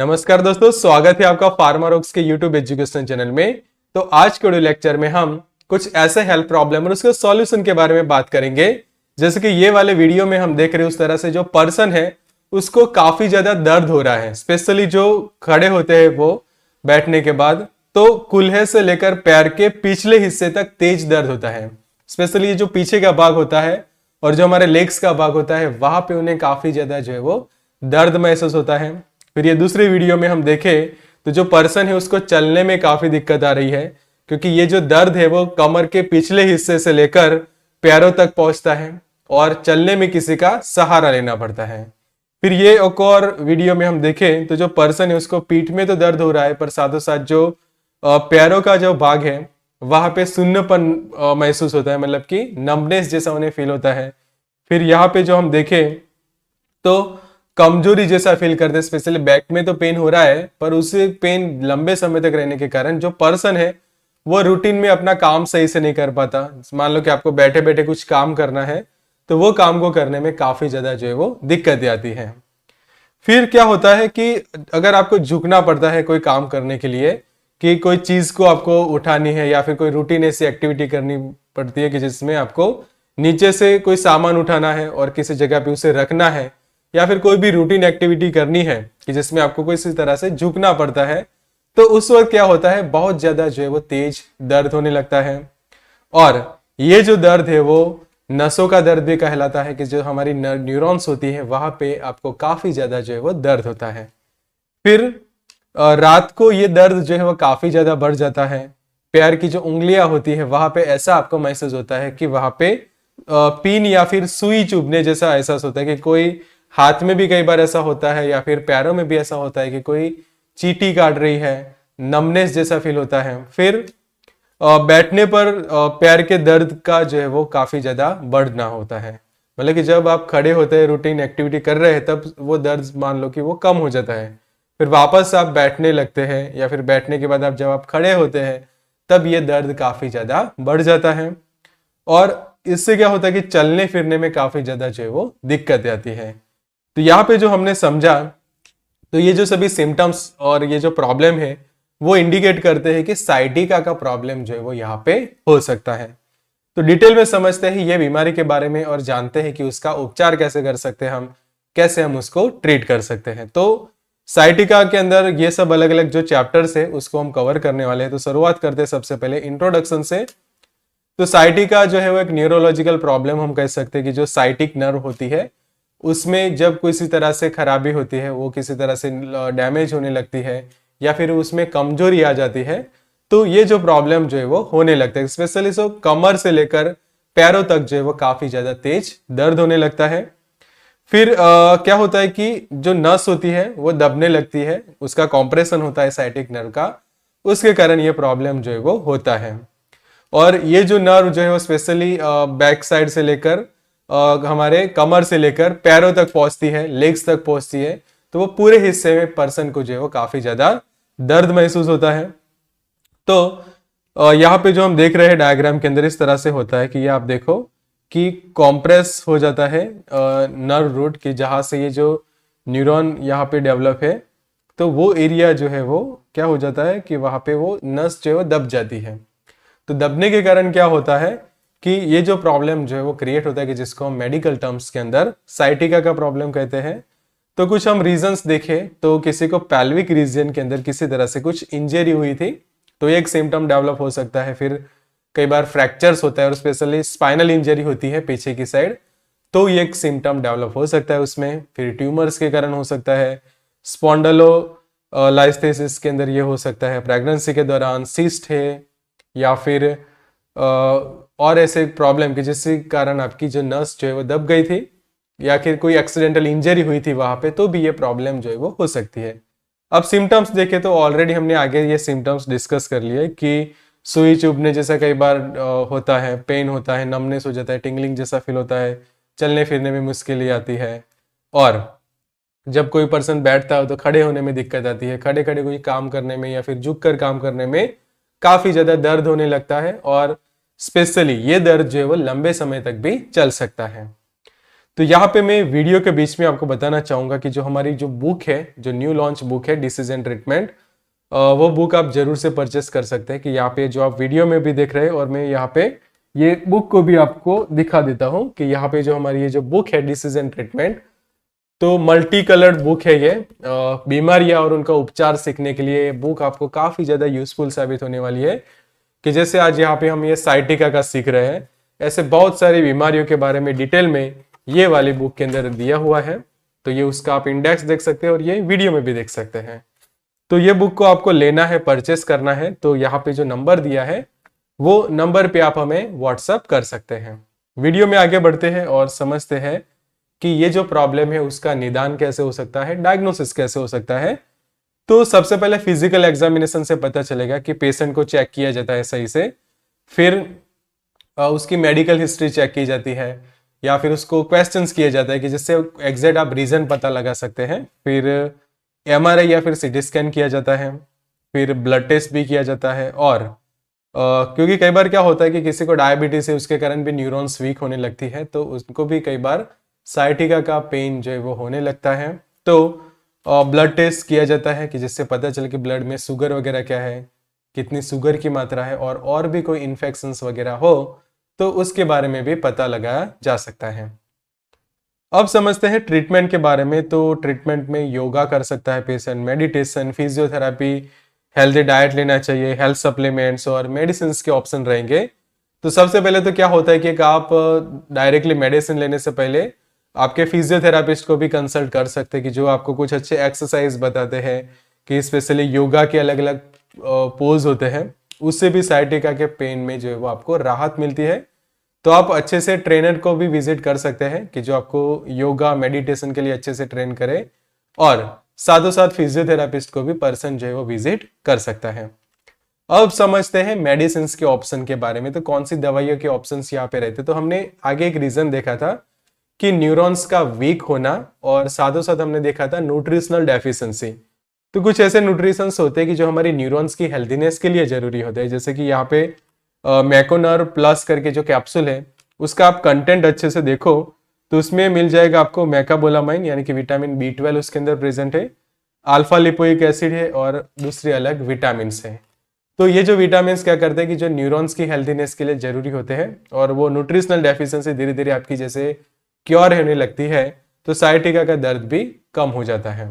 नमस्कार दोस्तों, स्वागत है आपका फार्मारोग्स के यूट्यूब एजुकेशन चैनल में। तो आज के वीडियो लेक्चर में हम कुछ ऐसे हेल्थ प्रॉब्लम और उसके सॉल्यूशन के बारे में बात करेंगे। जैसे कि ये वाले वीडियो में हम देख रहे हैं, उस तरह से जो पर्सन है उसको काफी ज्यादा दर्द हो रहा है, स्पेशली जो खड़े होते हैं वो बैठने के बाद, तो कुल्हे से लेकर पैर के पिछले हिस्से तक तेज दर्द होता है। स्पेशली जो पीछे का भाग होता है और जो हमारे लेग्स का भाग होता है वहां पे उन्हें काफी ज्यादा जो है वो दर्द महसूस होता है। फिर ये दूसरे वीडियो में हम देखें तो जो पर्सन है उसको चलने में काफी दिक्कत आ रही है, क्योंकि ये जो दर्द है वो कमर के पिछले हिस्से से लेकर पैरों तक पहुंचता है और चलने में किसी का सहारा लेना पड़ता है। फिर ये एक और वीडियो में हम देखें तो जो पर्सन है उसको पीठ में तो दर्द हो रहा है, पर साथों साथ जो पैरों का जो भाग है वहां पे सुन्नपन महसूस होता है, मतलब कि नम्बनेस जैसा उन्हें फील होता है। फिर यहाँ पे जो हम देखें तो कमजोरी जैसा फील करते हैं, स्पेशली बैक में तो पेन हो रहा है, पर उसे पेन लंबे समय तक रहने के कारण जो पर्सन है वो रूटीन में अपना काम सही से नहीं कर पाता। मान लो कि आपको बैठे बैठे कुछ काम करना है तो वो काम को करने में काफी ज्यादा जो है वो दिक्कत आती है। फिर क्या होता है कि अगर आपको झुकना पड़ता है कोई काम करने के लिए, कि कोई चीज को आपको उठानी है या फिर कोई रूटीन ऐसी एक्टिविटी करनी पड़ती है कि जिसमें आपको नीचे से कोई सामान उठाना है और किसी जगह पे उसे रखना है, या फिर कोई भी रूटीन एक्टिविटी करनी है कि जिसमें आपको किसी तरह से झुकना पड़ता है, तो उस वक्त क्या होता है बहुत ज्यादा जो है वो तेज दर्द होने लगता है। और ये जो दर्द है वो नसों का दर्द भी कहलाता है, कि जो हमारी न्यूरॉन्स होती है वहां पे आपको काफी ज्यादा जो है वो दर्द होता है। फिर रात को ये दर्द जो है वो काफी ज्यादा बढ़ जाता है। पैर की जो उंगलियां होती है वहां पे ऐसा आपको महसूस होता है कि वहां पे पिन या फिर सुई चुभने जैसा एहसास होता है, कि कोई हाथ में भी कई बार ऐसा होता है या फिर पैरों में भी ऐसा होता है कि कोई चींटी काट रही है, नमनेस जैसा फील होता है। फिर बैठने पर पैर के दर्द का जो है वो काफी ज्यादा बढ़ना होता है, मतलब कि जब आप खड़े होते हैं रूटीन एक्टिविटी कर रहे हैं तब वो दर्द मान लो कि वो कम हो जाता है। फिर वापस आप बैठने लगते हैं या फिर बैठने के बाद जब आप खड़े होते हैं तब ये दर्द काफी ज्यादा बढ़ जाता है। और इससे क्या होता है कि चलने फिरने में काफी ज्यादा जो है वो दिक्कत आती है। तो यहाँ पे जो हमने समझा, तो ये जो सभी सिम्टम्स और ये जो प्रॉब्लम है वो इंडिकेट करते हैं कि साइटिका का प्रॉब्लम जो है वो यहाँ पे हो सकता है। तो डिटेल में समझते हैं ये बीमारी के बारे में और जानते हैं कि उसका उपचार कैसे कर सकते हैं, हम कैसे हम उसको ट्रीट कर सकते हैं। तो साइटिका के अंदर ये सब अलग अलग जो चैप्टर्स है उसको हम कवर करने वाले हैं। तो शुरुआत करते हैं सबसे पहले इंट्रोडक्शन से। तो साइटिका जो है वो एक न्यूरोलॉजिकल प्रॉब्लम हम कह सकते हैं, कि जो साइटिक नर्व होती है उसमें जब किसी तरह से खराबी होती है, वो किसी तरह से डैमेज होने लगती है या फिर उसमें कमजोरी आ जाती है, तो ये जो प्रॉब्लम जो है वो होने लगता है। स्पेशली सो कमर से लेकर पैरों तक जो है वो काफी ज्यादा तेज दर्द होने लगता है। फिर क्या होता है कि जो नस होती है वो दबने लगती है, उसका कॉम्प्रेशन होता है साइटिक नर्व का, उसके कारण ये प्रॉब्लम जो है वो होता है। और ये जो नर्व जो है वो स्पेशली बैक साइड से लेकर हमारे कमर से लेकर पैरों तक पहुंचती है, लेग्स तक पहुंचती है, तो वो पूरे हिस्से में पर्सन को जो है वो काफी ज्यादा दर्द महसूस होता है। तो यहाँ पे जो हम देख रहे हैं डायग्राम के अंदर इस तरह से होता है कि ये आप देखो कि कॉम्प्रेस हो जाता है नर्व रूट, की जहां से ये जो न्यूरॉन यहाँ पे डेवलप है, तो वो एरिया जो है वो क्या हो जाता है कि वहां पे वो नस जो है वो दब जाती है। तो दबने के कारण क्या होता है कि ये जो प्रॉब्लम जो है वो क्रिएट होता है, कि जिसको हम मेडिकल टर्म्स के अंदर साइटिका का प्रॉब्लम कहते हैं। तो कुछ हम रीजंस देखें तो किसी को पैल्विक रीजन के अंदर किसी तरह से कुछ इंजरी हुई थी तो एक सिम्टम डेवलप हो सकता है। फिर कई बार फ्रैक्चर्स होता है और स्पेशली स्पाइनल इंजरी होती है पीछे की साइड, तो ये एक सिम्टम डेवलप हो सकता है उसमें। फिर ट्यूमर्स के कारण हो सकता है, स्पॉन्डलो लाइस्थेसिस के अंदर ये हो सकता है, प्रेगनेंसी के दौरान सिस्ट है, या फिर और ऐसे प्रॉब्लम के जिसके कारण आपकी जो नस जो है वो दब गई थी, या फिर कोई एक्सीडेंटल इंजरी हुई थी वहां पे, तो भी ये प्रॉब्लम जो है वो हो सकती है। अब सिम्टम्स देखें तो ऑलरेडी हमने आगे ये सिम्टम्स डिस्कस कर लिए कि सुई चुभने जैसा कई बार होता है, पेन होता है, नमनेस हो जाता है, टिंगलिंग जैसा फील होता है, चलने फिरने में मुश्किल आती है, और जब कोई पर्सन बैठता है तो खड़े होने में दिक्कत आती है, खड़े खड़े कोई काम करने में या फिर झुक कर काम करने में काफी ज्यादा दर्द होने लगता है, और स्पेशली ये दर्द जो है वो लंबे समय तक भी चल सकता है। तो यहाँ पे मैं वीडियो के बीच में आपको बताना चाहूंगा कि जो हमारी जो बुक है, जो न्यू लॉन्च बुक है डिसीज एंड ट्रीटमेंट, वो बुक आप जरूर से परचेस कर सकते हैं। कि यहाँ पे जो आप वीडियो में भी देख रहे हैं और मैं यहाँ पे ये बुक को भी आपको दिखा देता हूँ कि यहाँ पे जो हमारी ये जो बुक है डिसीज एंड ट्रीटमेंट, तो मल्टी कलर्ड बुक है ये। बीमारियां और उनका उपचार सीखने के लिए बुक आपको काफी ज्यादा यूजफुल साबित होने वाली है। कि जैसे आज यहाँ पे हम ये साइटिका का सीख रहे हैं, ऐसे बहुत सारी बीमारियों के बारे में डिटेल में ये वाली बुक के अंदर दिया हुआ है। तो ये उसका आप इंडेक्स देख सकते हैं और ये वीडियो में भी देख सकते हैं। तो ये बुक को आपको लेना है, परचेस करना है, तो यहाँ पे जो नंबर दिया है वो नंबर पे आप हमें व्हाट्सअप कर सकते हैं। वीडियो में आगे बढ़ते हैं और समझते हैं कि ये जो प्रॉब्लम है उसका निदान कैसे हो सकता है, डायग्नोसिस कैसे हो सकता है। तो सबसे पहले फिजिकल एग्जामिनेशन से पता चलेगा कि पेशेंट को चेक किया जाता है सही से, फिर उसकी मेडिकल हिस्ट्री चेक की जाती है, या फिर उसको क्वेश्चंस किए जाता है कि जिससे एग्जैक्ट आप रीजन पता लगा सकते हैं। फिर एमआरआई या फिर सीटी स्कैन किया जाता है, फिर ब्लड टेस्ट भी किया जाता है। और क्योंकि कई बार क्या होता है कि किसी को डायबिटीज है, उसके कारण भी न्यूरॉन्स वीक होने लगती है, तो उसको भी कई बार साइटिका का पेन जो है वो होने लगता है। तो ब्लड टेस्ट किया जाता है कि जिससे पता चले कि ब्लड में शुगर वगैरह क्या है, कितनी शुगर की मात्रा है, और भी कोई इन्फेक्शंस वगैरह हो तो उसके बारे में भी पता लगाया जा सकता है। अब समझते हैं ट्रीटमेंट के बारे में। तो ट्रीटमेंट में योगा कर सकता है patient, meditation, physiotherapy, healthy diet लेना चाहिए, हेल्थ सप्लीमेंट्स और मेडिसिन के ऑप्शन रहेंगे। तो सबसे पहले तो क्या होता है कि आप डायरेक्टली मेडिसिन लेने से पहले आपके फिजियोथेरापिस्ट को भी कंसल्ट कर सकते हैं कि जो आपको कुछ अच्छे एक्सरसाइज बताते हैं, कि स्पेशली योगा के अलग अलग पोज होते हैं, उससे भी साइटिका के पेन में जो है वो आपको राहत मिलती है। तो आप अच्छे से ट्रेनर को भी विजिट कर सकते हैं कि जो आपको योगा मेडिटेशन के लिए अच्छे से ट्रेन करे, और साथों साथ फिजियोथेरापिस्ट को भी पर्सन जो है वो विजिट कर सकता है। अब समझते हैं मेडिसिन के ऑप्शन के बारे में। तो कौन सी दवाइयों के ऑप्शन यहाँ पे रहते, तो हमने आगे एक रीजन देखा था कि न्यूरॉन्स का वीक होना, और साथों साथ हमने देखा था न्यूट्रिशनल डेफिशिएंसी। तो कुछ ऐसे न्यूट्रिशंस होते हैं कि जो हमारी न्यूरॉन्स की हेल्दीनेस के लिए जरूरी होते हैं। जैसे कि यहाँ पे मैकोनर प्लस करके जो कैप्सूल है, उसका आप कंटेंट अच्छे से देखो तो उसमें मिल जाएगा आपको मैकाबोलामाइन, यानी कि विटामिन B12 उसके अंदर प्रेजेंट है, अल्फा लिपोइक एसिड है, और दूसरे अलग विटामिन है। तो ये जो विटामिन क्या करते हैं कि जो न्यूरॉन्स की हेल्दीनेस के लिए जरूरी होते हैं, और वो न्यूट्रिशनल डेफिशिएंसी धीरे धीरे आपकी जैसे क्योर होने लगती है, तो साइटिका का दर्द भी कम हो जाता है।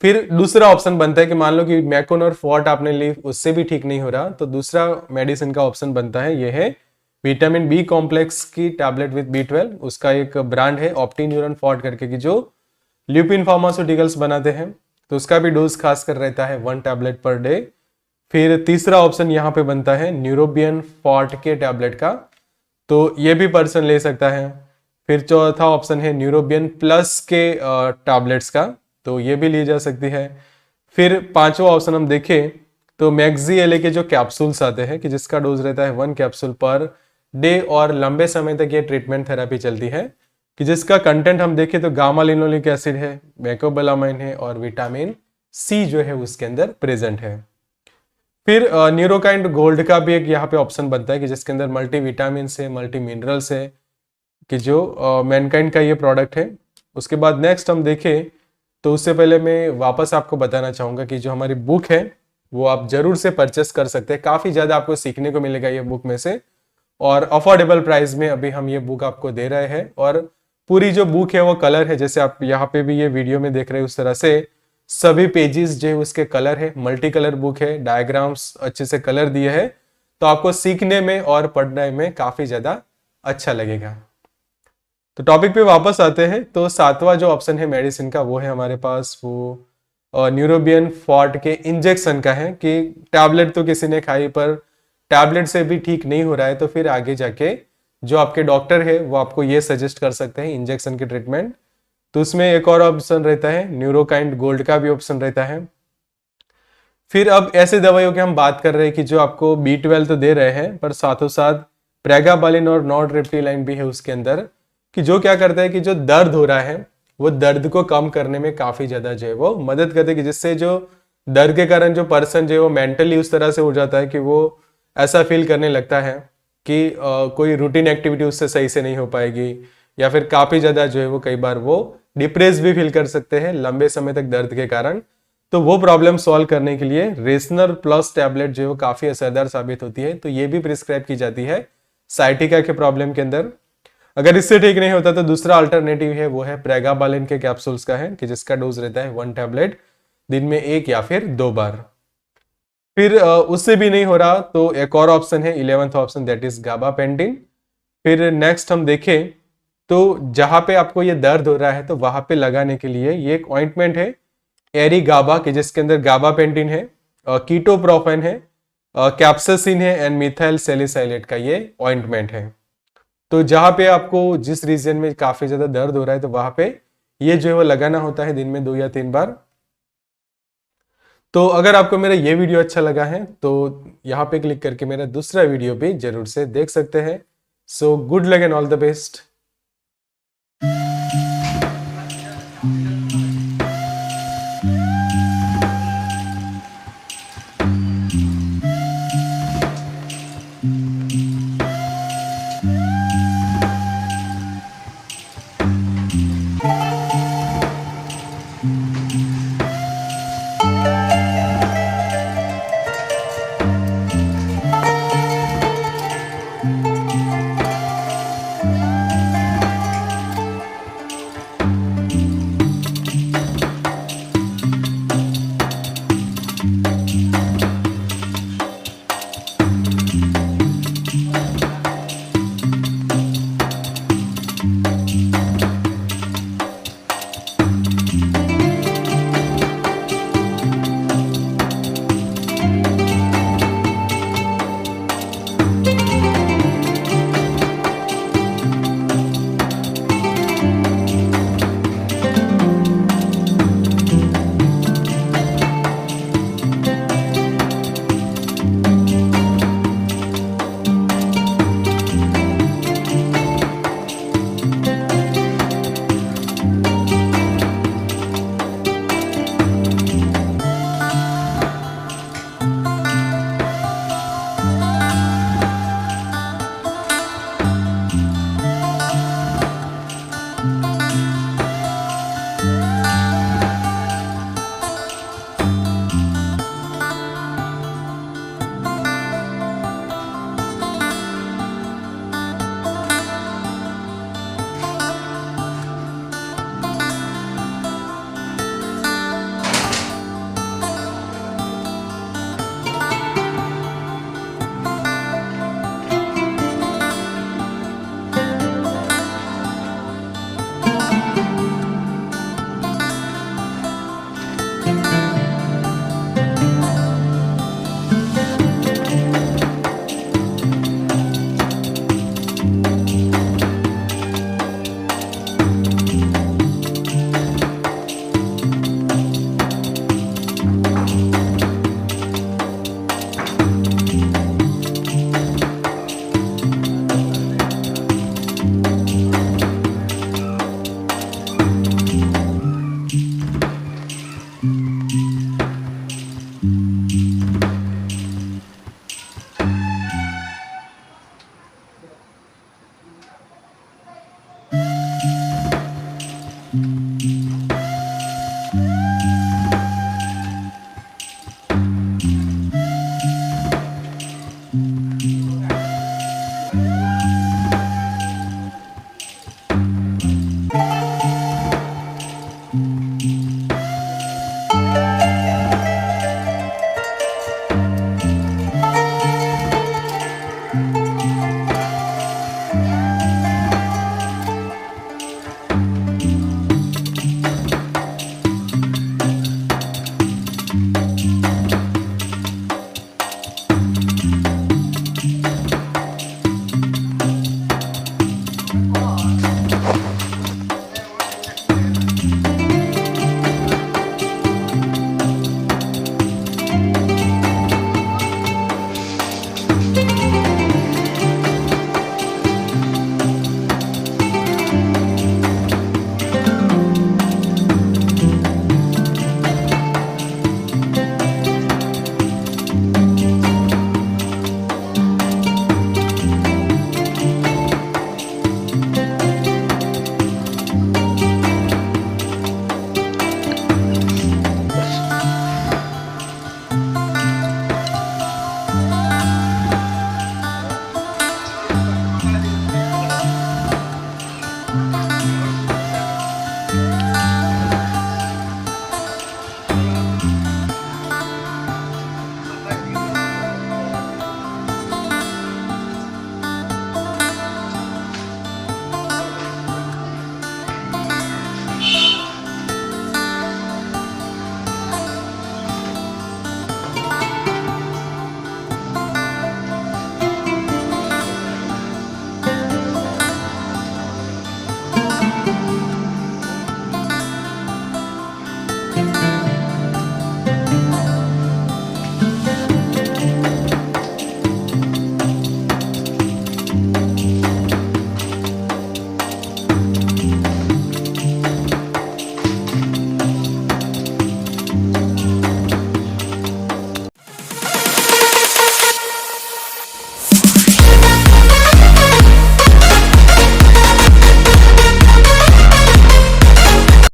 फिर दूसरा ऑप्शन बनता है कि मान लो कि मैकोन और फॉट आपने ली, उससे भी ठीक नहीं हो रहा, तो दूसरा मेडिसिन का ऑप्शन बनता है, ये है विटामिन B कॉम्प्लेक्स की टैबलेट विद B12। उसका एक ब्रांड है ऑप्टीन्यूरॉन फॉट करके, की जो ल्यूपिन फार्मास्यूटिकल्स बनाते हैं, तो उसका भी डोज खासकर रहता है 1 टैबलेट पर डे। फिर तीसरा ऑप्शन यहाँ पे बनता है न्यूरोबियन फॉट के टैबलेट का, तो ये भी पर्सन ले सकता है। फिर चौथा ऑप्शन है न्यूरोबियन प्लस के टैबलेट्स का, तो ये भी ली जा सकती है। फिर पांचवा ऑप्शन हम देखें तो मैक्सी के जो कैप्सूल्स आते हैं, कि जिसका डोज रहता है 1 कैप्सूल पर डे, और लंबे समय तक ये ट्रीटमेंट थेरेपी चलती है, कि जिसका कंटेंट हम देखें तो गामा लिनोलिक एसिड है, मैकोबोलामाइन है, और विटामिन C जो है उसके अंदर प्रेजेंट है। फिर न्यूरोकाइंड गोल्ड का भी एक यहाँ पे ऑप्शन बनता है, कि जिसके अंदर मल्टी विटामिन है, मल्टी मिनरल्स है, कि जो मैनकाइंड का ये प्रोडक्ट है। उसके बाद नेक्स्ट हम देखें तो उससे पहले मैं वापस आपको बताना चाहूँगा कि जो हमारी बुक है वो आप जरूर से परचेस कर सकते हैं। काफ़ी ज़्यादा आपको सीखने को मिलेगा ये बुक में से, और अफोर्डेबल प्राइस में अभी हम ये बुक आपको दे रहे हैं। और पूरी जो बुक है वो कलर है, जैसे आप यहाँ पे भी ये वीडियो में देख रहे हैं उस तरह से सभी पेजेस जो है उसके कलर है, मल्टी कलर बुक है, डायग्राम्स अच्छे से कलर दिए है, तो आपको सीखने में और पढ़ने में काफ़ी ज़्यादा अच्छा लगेगा। तो टॉपिक पे वापस आते हैं। तो सातवां जो ऑप्शन है मेडिसिन का, वो है हमारे पास वो न्यूरोबियन फॉट के इंजेक्शन का है, कि टैबलेट तो किसी ने खाई पर टैबलेट से भी ठीक नहीं हो रहा है, तो फिर आगे जाके जो आपके डॉक्टर है वो आपको ये सजेस्ट कर सकते हैं इंजेक्शन की ट्रीटमेंट। तो उसमें एक और ऑप्शन रहता है न्यूरोकाइंड गोल्ड का भी ऑप्शन रहता है। फिर अब ऐसे दवाइयों की हम बात कर रहे हैं कि जो आपको B12 तो दे रहे हैं, पर साथों साथ प्रेगाबालिन और नॉरट्रिप्टिलाइन भी है उसके अंदर, कि जो क्या करता है कि जो दर्द हो रहा है वो दर्द को कम करने में काफी ज्यादा जो है वो मदद करते हैं, कि जिससे जो दर्द के कारण जो पर्सन जो है वो मेंटली उस तरह से हो जाता है कि वो ऐसा फील करने लगता है कि कोई रूटीन एक्टिविटी उससे सही से नहीं हो पाएगी, या फिर काफी ज्यादा जो है वो कई बार वो डिप्रेस भी फील कर सकते हैं लंबे समय तक दर्द के कारण। तो वो प्रॉब्लम सॉल्व करने के लिए रेसनर प्लस टैबलेट जो है वो काफी असरदार साबित होती है। तो ये भी प्रिस्क्राइब की जाती है साइटिका के प्रॉब्लम के अंदर। अगर इससे ठीक नहीं होता तो दूसरा अल्टरनेटिव है वो है प्रेगाबालिन के कैप्सूल्स का है, कि जिसका डोज रहता है 1 टैबलेट दिन में 1 या फिर 2 बार। फिर उससे भी नहीं हो रहा तो एक और ऑप्शन है 11th option, that is gabapentin. फिर नेक्स्ट हम देखें तो जहां पे आपको ये दर्द हो रहा है तो वहां पे लगाने के लिए ये एक ऑइंटमेंट है एरी गाबा के, जिसके अंदर गाबापेंटिन है, कीटोप्रोफेन है, कैप्सासिन है एंड मिथाइल सैलिसाइलेट का ये ऑइंटमेंट है। तो जहां पे आपको जिस रीजन में काफी ज्यादा दर्द हो रहा है तो वहां पे ये जो है वो लगाना होता है दिन में 2 या 3 बार। तो अगर आपको मेरा ये वीडियो अच्छा लगा है तो यहाँ पे क्लिक करके मेरा दूसरा वीडियो भी जरूर से देख सकते हैं। So good luck and all the best.